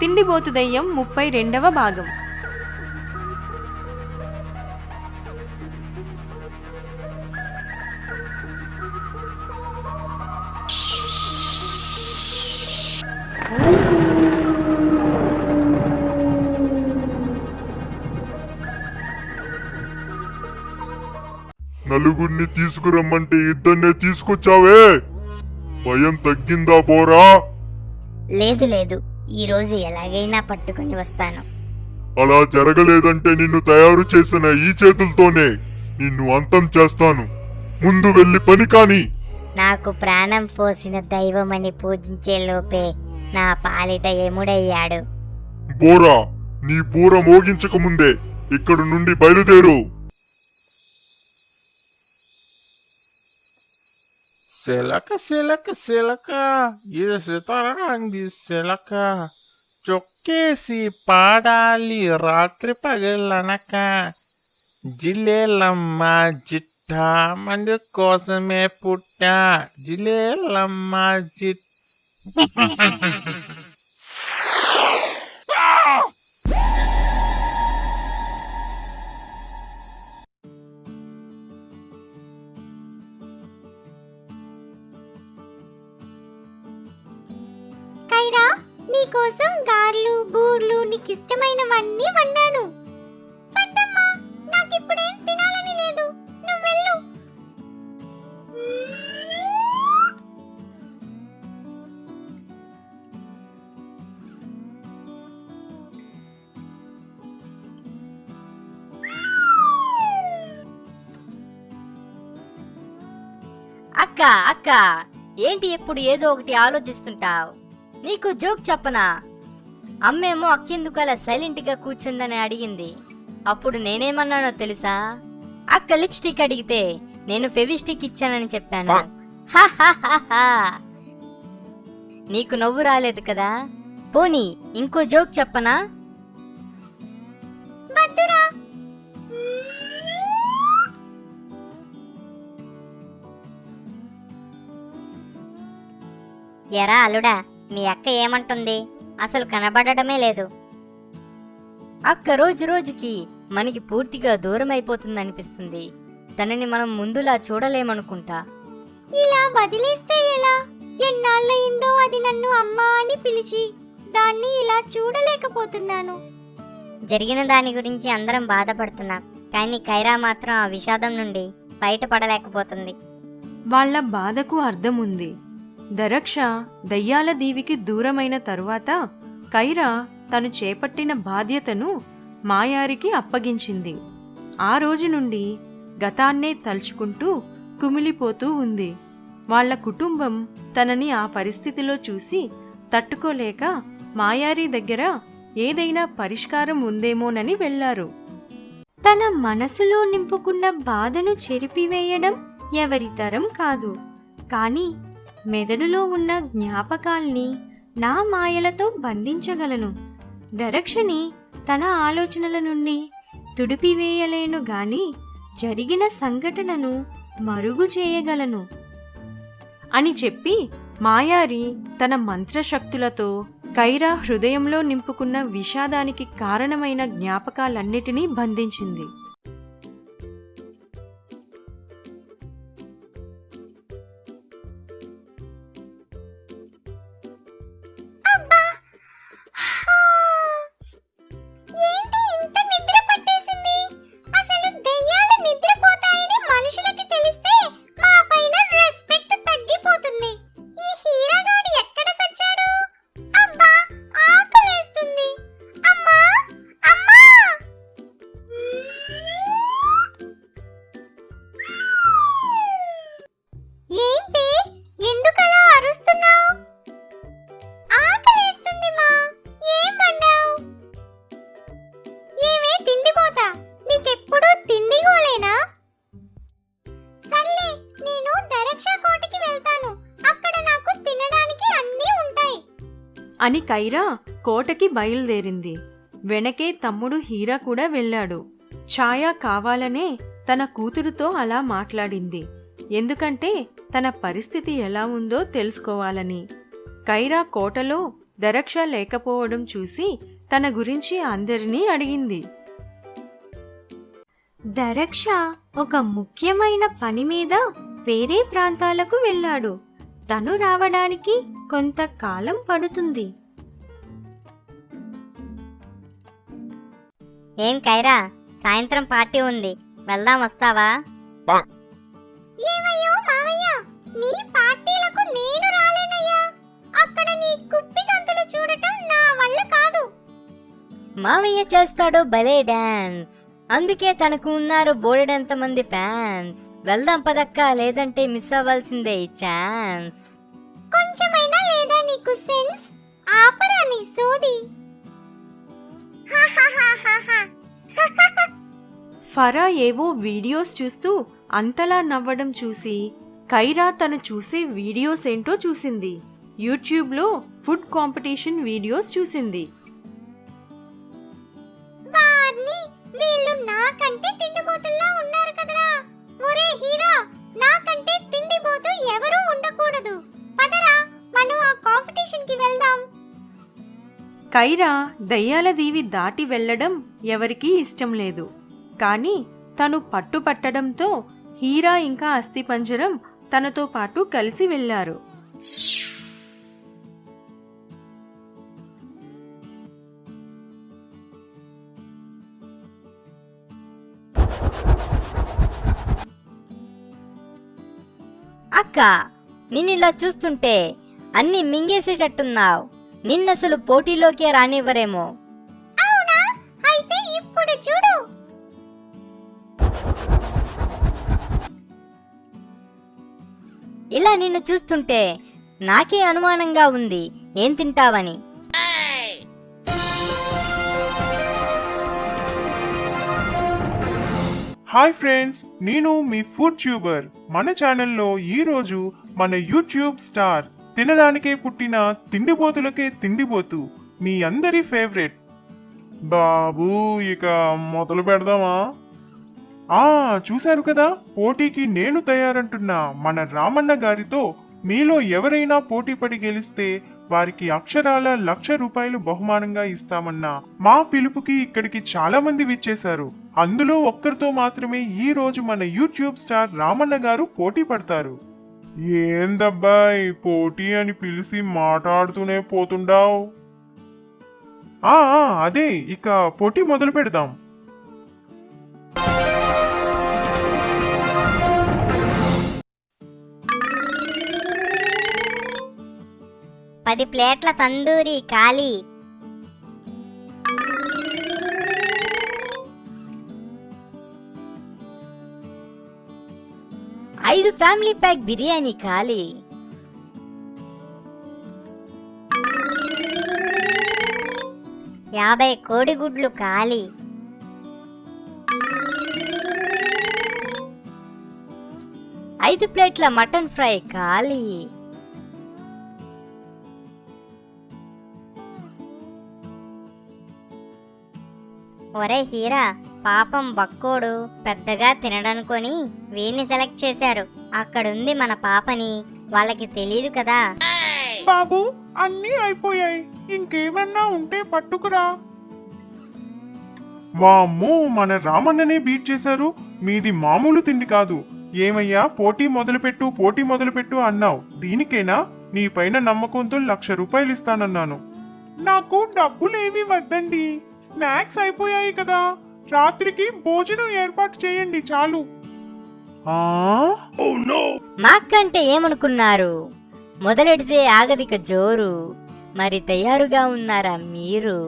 తిండిబోతు దెయ్యం 32వ భాగం. నలుగురిని తీసుకురమ్మంటే ఇద్దరినే తీసుకొచ్చావే, భయం తగ్గిందా బోరా? లేదు లేదు, ఈరోజు ఎలాగైనా పట్టుకుని వస్తాను. అలా జరగలేదంటే నిన్ను తయారు చేసిన ఈ చేతులతోనే నిన్ను అంతం చేస్తాను. ముందు వెళ్ళి పని కాని. నాకు ప్రాణం పోసిన దైవమని పూజించే లోపే నా పాలిట ఎముడయ్యాడు. బోరా, నీ బూర మోగించక ముందే ఇక్కడి నుండి బయలుదేరు. సిలక ఇది సితారాంది సిలక, చొక్కేసి పాడాలి రాత్రి పగలనక. జిలేలమ్మ జిట్ట మంది కోసమే పుట్టా, జిలేలమ్మ జిట్. కైరా, నీకోసం గార్లు బూర్లు నీకిష్టమైనవన్నీ వండాను. వద్దమ్మా, నాకిప్పుడేం తినాలని లేదు, నువ్వు వెళ్ళు. అక్క అక్క, ఏంటి ఎప్పుడు ఏదో ఒకటి ఆలోచిస్తుంటావు? నీకు జోక్ చెప్పనా? అమ్మేమో అక్కెందుకు అలా సైలెంట్ గా కూర్చుందని అడిగింది. అప్పుడు నేనేమన్నానో తెలుసా? అక్క లిప్స్టిక్ అడిగితే నేను ఫెవిస్టిక్ ఇచ్చానని చెప్పాను. హాహాహాహా. నీకు నవ్వు రాలేదు కదా? పోనీ ఇంకో జోక్ చెప్పనా? వద్దురా. ఎరా అల్లుడా, మీ అక్క ఏమంటుంది? అసలు కనబడటమే లేదు. అక్క రోజు రోజుకి మనకి పూర్తిగా దూరం అయిపోతుందనిపిస్తుంది. తనని మనం ముందులా చూడలేమనుకుంటా. ఇలా వదిలేస్తే ఎలా? ఎన్నాళ్ళయిందో అది నన్ను అమ్మా అని పిలిచి, దాన్ని ఇలా చూడలేకపోతున్నాను. జరిగిన దాని గురించి అందరం బాధపడుతున్నాం, కానీ కైరా మాత్రం ఆ విషాదం నుండి బయటపడలేకపోతుంది. వాళ్ల బాధకు అర్థముంది. దరక్ష దయ్యాల దీవికి దూరమైన తరువాత కైరా తను చేపట్టిన బాధ్యతను మాయారికి అప్పగించింది. ఆ రోజు నుండి గతాన్నే తలుచుకుంటూ కుమిలిపోతూ ఉంది. వాళ్ల కుటుంబం తనని ఆ పరిస్థితిలో చూసి తట్టుకోలేక మాయారి దగ్గర ఏదైనా పరిష్కారం ఉందేమోనని వెళ్లారు. తన మనసులో నింపుకున్న బాధను చెరిపివేయడం ఎవరితరం కాదు, కానీ మెదడులో ఉన్న జ్ఞాపకాల్ని నా మాయలతో బంధించగలను. దరక్షని తన ఆలోచనల నుండి తుడిపివేయలేను గాని జరిగిన సంఘటనను మరుగు చేయగలను అని చెప్పి మాయారి తన మంత్రశక్తులతో కైరా హృదయంలో నింపుకున్న విషాదానికి కారణమైన జ్ఞాపకాలన్నిటినీ బంధించింది. అని కైరా కోటకి బయలుదేరింది. వెనకే తమ్ముడు హీరా కూడా వెళ్ళాడు. ఛాయా కావాలనే తన కూతురుతో అలా మాట్లాడింది, ఎందుకంటే తన పరిస్థితి ఎలా ఉందో తెలుసుకోవాలని. కైరా కోటలో దరక్ష లేకపోవడం చూసి తన గురించి అందరినీ అడిగింది. దరక్ష ఒక ముఖ్యమైన పని మీద వేరే ప్రాంతాలకు వెళ్ళాడు. తను రావడానికి కొంతకాలం పడుతుంది. ఏం కైరా, సాయంత్రం పార్టీ ఉంది, వెళ్దాం, వస్తావా? ఏమయ్యో మావయ్య, నీ పార్టీలకు నేను రాలేనయ్యా. అక్కడ నీ కుప్పి గంతులు చూడటం నా వల్ల కాదు. మావయ్య చేస్తాడు భలే డాన్స్, అందుకే తనకు ఉన్నారు బోలెడంత మంది ఫ్యాన్స్. వెళ్దాం పదక్క, లేదంటే మిస్ అవ్వాల్సిందే ఈ ఛాన్స్. కొంచెమైనా లేదా నీకు సెన్స్? ఆపరా నీ సోది. ఫరా ఏవో వీడియోస్ చూస్తూ అంతలా నవ్వడం చూసి కైరా తను చూసే వీడియోస్ ఏంటో చూసింది. యూట్యూబ్లో ఫుడ్ కాంపిటీషన్ వీడియోస్ చూసింది. వార్ని, వీళ్ళు నాకంటే తిండిపోతుల్లా ఉన్నారు కదరా. ఒరే హీరా, నాకంటే తిండిపోతూ ఎవరూ ఉండకూడదు. పదరా, మనం ఆ కాంపిటీషన్ కి వెళ్దాం. కైరా దయ్యాల దీవి దాటి వెళ్లడం ఎవరికీ ఇష్టం లేదు. కానీ తను పట్టుపట్టడంతో హీరా ఇంకా అస్థిపంజరం తనతో పాటు కలిసి వెళ్లారు. అక్క, నిన్నిలా చూస్తుంటే అన్ని మింగేసేటట్టున్నావు. నిన్నసలు పోటీలోకే రానివ్వరేమో. అవునా? అయితే ఇప్పుడు చూడు. ఇలా నిన్ను చూస్తుంటే నాకే అనుమానంగా ఉంది ఏం తింటావని. హాయ్ ఫ్రెండ్స్, నేను మీ ఫుడ్ ట్యూబర్. మన ఛానల్లో ఈరోజు మన యూట్యూబ్ స్టార్, తినడానికే పుట్టిన తిండిపోతులకే తిండిపోతు, మీ అందరి ఫేవరెట్ బాబు. ఇక మొదలు పెడదామా? చూశారు కదా, పోటీకి నేను తయారంటున్నా మన రామన్న గారితో మీలో ఎవరైనా పోటీపడి గెలిస్తే వారికి అక్షరాల 1,00,000 రూపాయలు బహుమానంగా ఇస్తామన్నా మా పిలుపుకి ఇక్కడికి చాలా మంది విచ్చేశారు. అందులో ఒక్కరితో మాత్రమే ఈ రోజు మన యూట్యూబ్ స్టార్ రామన్న గారు పోటీ పడతారు. ఏందబ్బాయి, పోటీ అని పిలిచి మాట్లాడుతూనే పోతుండావు? అదే, ఇక పోటీ మొదలు పెడదాం. పది ప్లేట్ల తందూరి ఖాళీ. 5 ఫ్యామిలీ ప్యాక్ బిర్యానీ ఖాళీ. 50 కోడిగుడ్లు ఖాళీ. 5 ప్లేట్ల మటన్ ఫ్రై ఖాళీ. ఒరే హీరా, పాపం బక్కోడు పెద్దగా తినడనుకొని వీణ్ణి సెలెక్ట్ చేశారు. అక్కడుంది మన పాపని, వాళ్ళకి తెలియదు కదా. బాబు, అన్నీ అయిపోయాయి, ఇంకేమన్నా ఉంటే పట్టుకురా. వామ్మో, మన రామన్ననే బీట్ చేశారు. మీది మామూలు తిండి కాదు. ఏమయ్యా, పోటీ మొదలుపెట్టు అన్నావు. దీనికేనా? నీ పైన నమ్మకంతో 1,00,000 రూపాయలు ఇస్తానన్నాను. నాకు డబ్బులేవి వద్దండి, స్నాక్స్ అయిపోయాయి కదా. రాత్రికి భోజనం ఏర్పాటు చేయండి చాలు. మా అక్కంటే ఏమనుకున్నారు? మొదలెడితే ఆగదిక జోరు. మరి తయారుగా ఉన్నారా మీరు?